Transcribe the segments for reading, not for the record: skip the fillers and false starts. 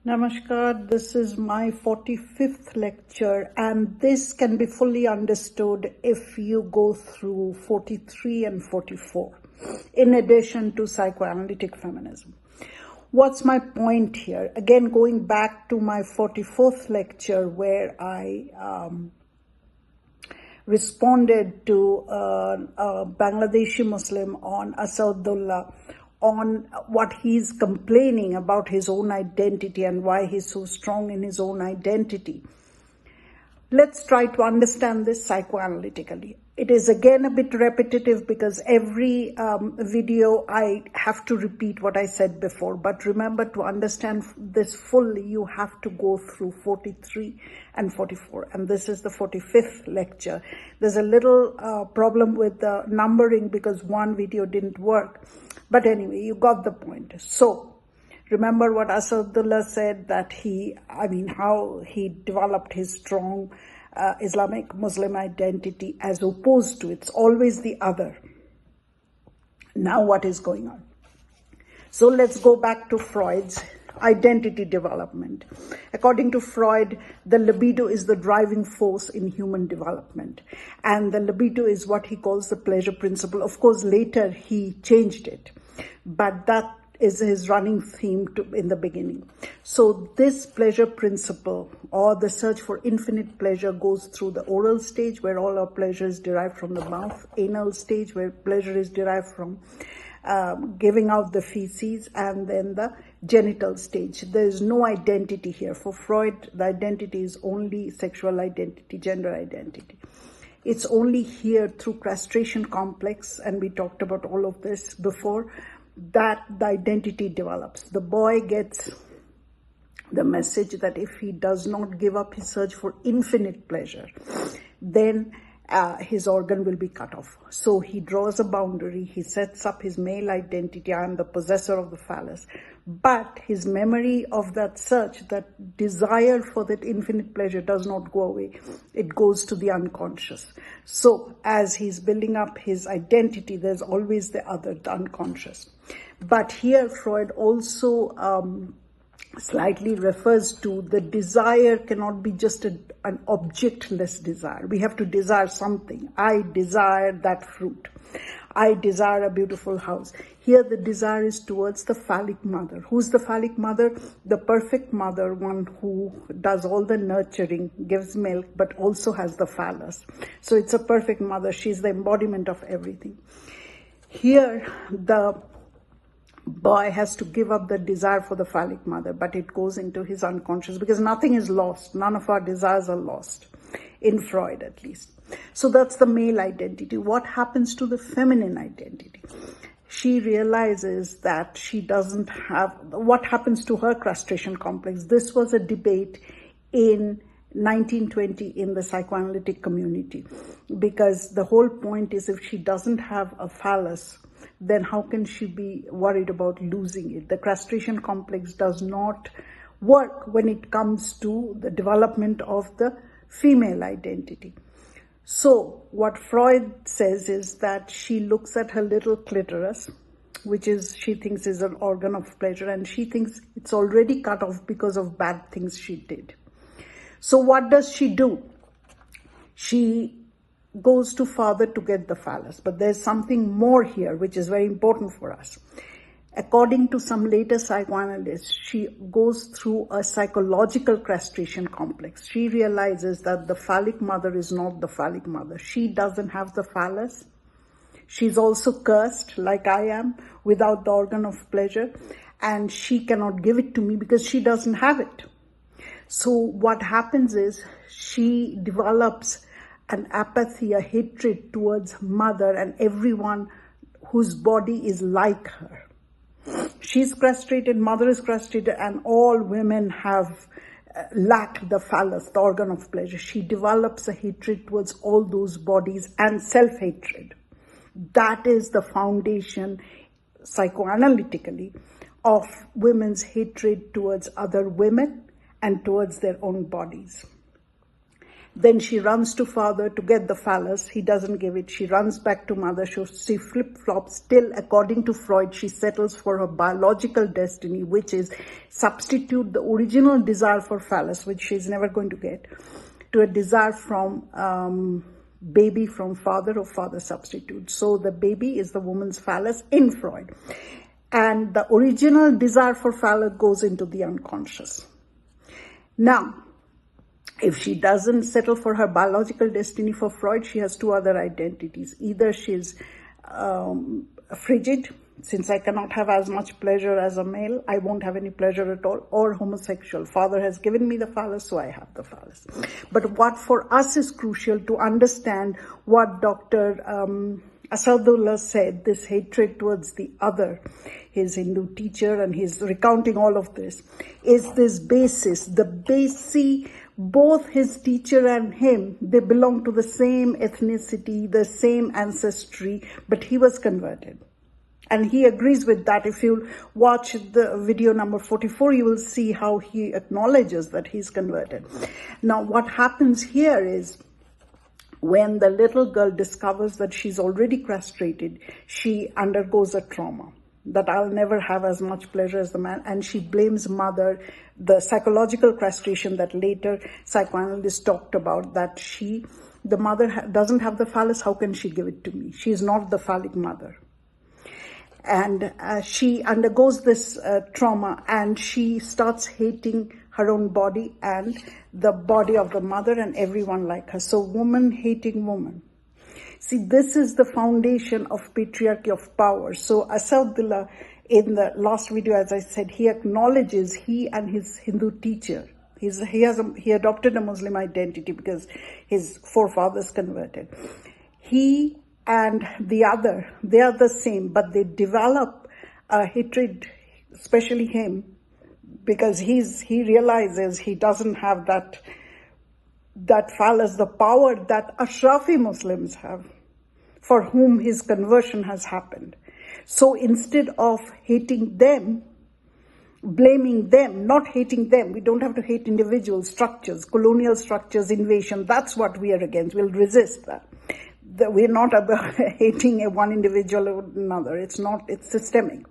Namaskar, this is my 45th lecture, and this can be fully understood if you go through 43 and 44, in addition to psychoanalytic feminism. What's my point here? Again, going back to my 44th lecture where I responded to a Bangladeshi Muslim on Asadullah on what he's complaining about his own identity and why he's so strong in his own identity. Let's try to understand this psychoanalytically. It is again a bit repetitive because every video I have to repeat what I said before. But remember, to understand this fully, you have to go through 43 and 44. And this is the 45th lecture. There's a little problem with the numbering because one video didn't work. But anyway, you got the point. So, remember what Asadullah said, that how he developed his strong Islamic Muslim identity as opposed to, it's always the other. Now what is going on? So let's go back to Freud's identity development. According to Freud, the libido is the driving force in human development. And the libido is what he calls the pleasure principle. Of course, later he changed it. But that is his running theme in the beginning. So this pleasure principle, or the search for infinite pleasure, goes through the oral stage where all our pleasure is derived from the mouth, anal stage where pleasure is derived from giving out the feces, and then the genital stage. There is no identity here. For Freud, the identity is only sexual identity, gender identity. It's only here through castration complex, and we talked about all of this before, that the identity develops. The boy gets the message that if he does not give up his search for infinite pleasure, then his organ will be cut off. So he draws a boundary, he sets up his male identity, I am the possessor of the phallus. But his memory of that search, that desire for that infinite pleasure, does not go away. It goes to the unconscious. So as he's building up his identity, there's always the other, the unconscious. But here Freud also slightly refers to the desire cannot be just an objectless desire. We have to desire something. I desire that fruit. I desire a beautiful house. Here the desire is towards the phallic mother. Who's the phallic mother? The perfect mother, one who does all the nurturing, gives milk, but also has the phallus. So it's a perfect mother. She's the embodiment of everything. Here the boy has to give up the desire for the phallic mother, but it goes into his unconscious because nothing is lost. None of our desires are lost, in Freud at least. So that's the male identity. What happens to the feminine identity? She realizes that she doesn't have, what happens to her castration complex? This was a debate in 1920 in the psychoanalytic community, because the whole point is if she doesn't have a phallus, then how can she be worried about losing it? The castration complex does not work when it comes to the development of the female identity. So what Freud says is that she looks at her little clitoris, which is, she thinks is an organ of pleasure, and she thinks it's already cut off because of bad things she did. So what does she do? She goes to father to get the phallus. But there's something more here which is very important for us. According to some later psychoanalysts, she goes through a psychological castration complex. She realizes that the phallic mother is not the phallic mother. She doesn't have the phallus. She's also cursed, like I am, without the organ of pleasure. And she cannot give it to me because she doesn't have it. So what happens is she develops an apathy, a hatred towards mother and everyone whose body is like her. She's castrated, mother is castrated, and all women have lack the phallus, the organ of pleasure. She develops a hatred towards all those bodies and self-hatred. That is the foundation, psychoanalytically, of women's hatred towards other women and towards their own bodies. Then she runs to father to get the phallus. He doesn't give it. She runs back to mother. She flip-flops. Till, according to Freud, she settles for her biological destiny, which is substitute the original desire for phallus, which she's never going to get, to a desire from baby from father or father substitute. So the baby is the woman's phallus in Freud. And the original desire for phallus goes into the unconscious. Now, if she doesn't settle for her biological destiny for Freud, she has two other identities. Either she's frigid, since I cannot have as much pleasure as a male, I won't have any pleasure at all, or homosexual. Father has given me the phallus, so I have the phallus. But what for us is crucial to understand what Dr. Asadullah said, this hatred towards the other, his Hindu teacher, and he's recounting all of this, is this basis, the basic. Both his teacher and him, they belong to the same ethnicity, the same ancestry, but he was converted. And he agrees with that. If you watch the video number 44, you will see how he acknowledges that he's converted. Now, what happens here is, when the little girl discovers that she's already castrated, she undergoes a trauma that I'll never have as much pleasure as the man, and she blames mother, the psychological castration that later psychoanalysts talked about, that the mother doesn't have the phallus, how can she give it to me? She is not the phallic mother. And she undergoes this trauma, and she starts hating her own body and the body of the mother and everyone like her. So woman hating woman. See, this is the foundation of patriarchy of power. So Asadullah, in the last video, as I said, he acknowledges he and his Hindu teacher, he adopted a Muslim identity because his forefathers converted. He and the other, they are the same, but they develop a hatred, especially him, because he realizes he doesn't have that phallus, the power that Ashrafi Muslims have, for whom his conversion has happened. So instead of hating them, blaming them, not hating them, we don't have to hate individual structures, colonial structures, invasion, that's what we are against. We'll resist that. We're not about hating one individual or another. It's systemic.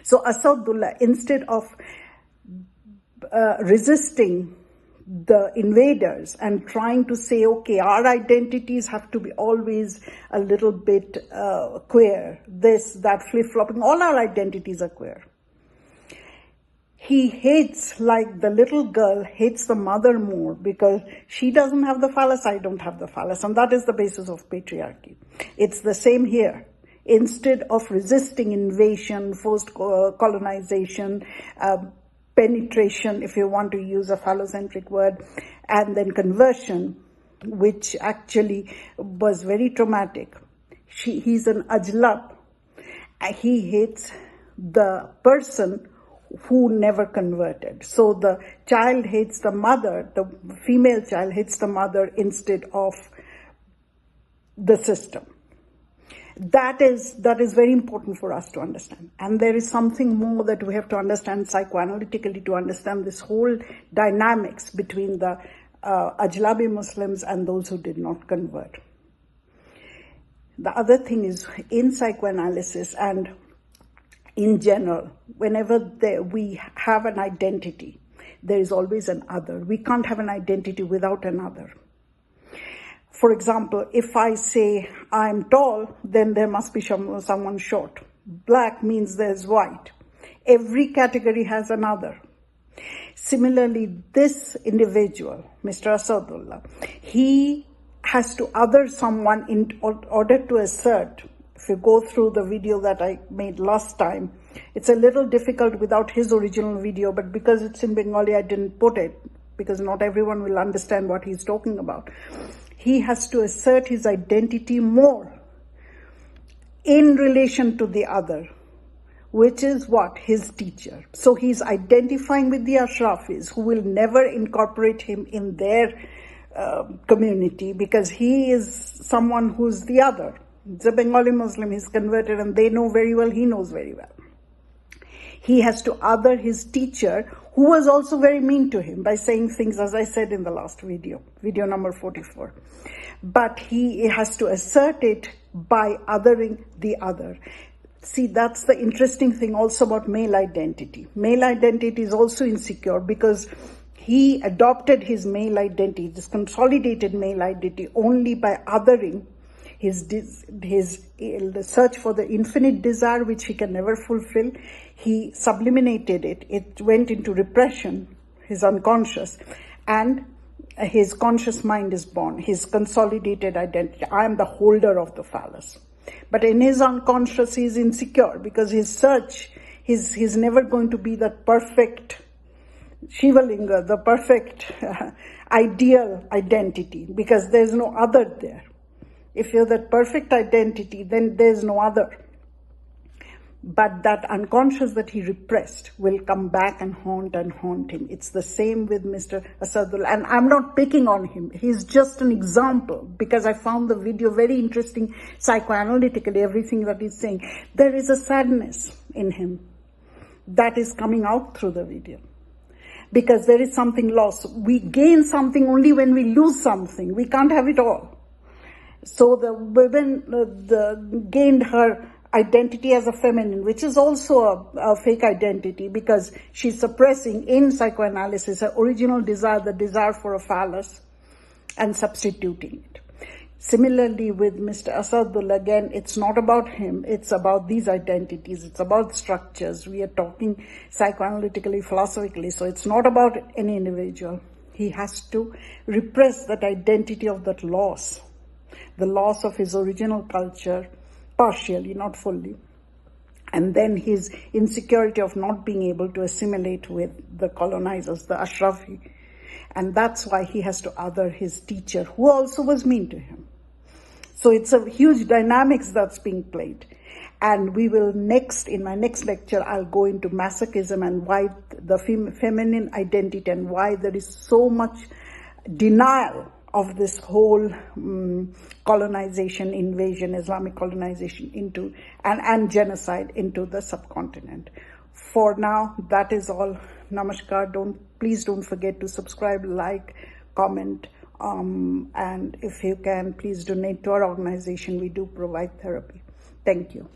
So Asadullah, instead of resisting the invaders and trying to say, okay, our identities have to be always a little bit queer, this, that, flip-flopping, all our identities are queer. He hates, like the little girl hates the mother more because she doesn't have the phallus, I don't have the phallus, and that is the basis of patriarchy. It's the same here. Instead of resisting invasion, forced colonization, penetration, if you want to use a phallocentric word, and then conversion, which actually was very traumatic. He's an Ajlab. He hates the person who never converted. So the child hates the mother, the female child hates the mother instead of the system. That is very important for us to understand. And there is something more that we have to understand psychoanalytically to understand this whole dynamics between the Ajlabi Muslims and those who did not convert. The other thing is, in psychoanalysis and in general, whenever we have an identity, there is always an other. We can't have an identity without another. For example, if I say I'm tall, then there must be someone short. Black means there's white. Every category has another. Similarly, this individual, Mr. Asadullah, he has to other someone in order to assert. If you go through the video that I made last time, it's a little difficult without his original video, but because it's in Bengali, I didn't put it, because not everyone will understand what he's talking about. He has to assert his identity more in relation to the other, which is what? His teacher. So he's identifying with the Ashrafis, who will never incorporate him in their community, because he is someone who's the other. He's a Bengali Muslim, he's converted, and they know very well, he knows very well. He has to other his teacher, who was also very mean to him by saying things, as I said in the last video number 44. But he has to assert it by othering the other. See, that's the interesting thing also about male identity. Male identity is also insecure because he adopted his male identity, this consolidated male identity, only by othering the search for the infinite desire which he can never fulfill. He subliminated it. It went into repression, his unconscious, and his conscious mind is born, his consolidated identity. I am the holder of the phallus. But in his unconscious, he is insecure because his search, he's never going to be that perfect Shivalinga, the perfect ideal identity, because there's no other there. If you're that perfect identity, then there's no other. But that unconscious that he repressed will come back and haunt him. It's the same with Mr. Asadullah. And I'm not picking on him. He's just an example because I found the video very interesting psychoanalytically, everything that he's saying. There is a sadness in him that is coming out through the video. Because there is something lost. We gain something only when we lose something. We can't have it all. So the women gained her identity as a feminine, which is also a fake identity because she's suppressing in psychoanalysis her original desire, the desire for a phallus, and substituting it. Similarly with Mr. Asadullah, again, it's not about him, it's about these identities, it's about structures. We are talking psychoanalytically, philosophically, so it's not about any individual. He has to repress that identity of that loss, the loss of his original culture, partially, not fully. And then his insecurity of not being able to assimilate with the colonizers, the Ashrafi. And that's why he has to other his teacher, who also was mean to him. So it's a huge dynamics that's being played. And we will in my next lecture, I'll go into masochism and why the feminine identity and why there is so much denial of this whole colonization, invasion, Islamic colonization into, and genocide into the subcontinent. For now, that is all. Namaskar. Please don't forget to subscribe, like, comment, and if you can, please donate to our organization. We do provide therapy. Thank you.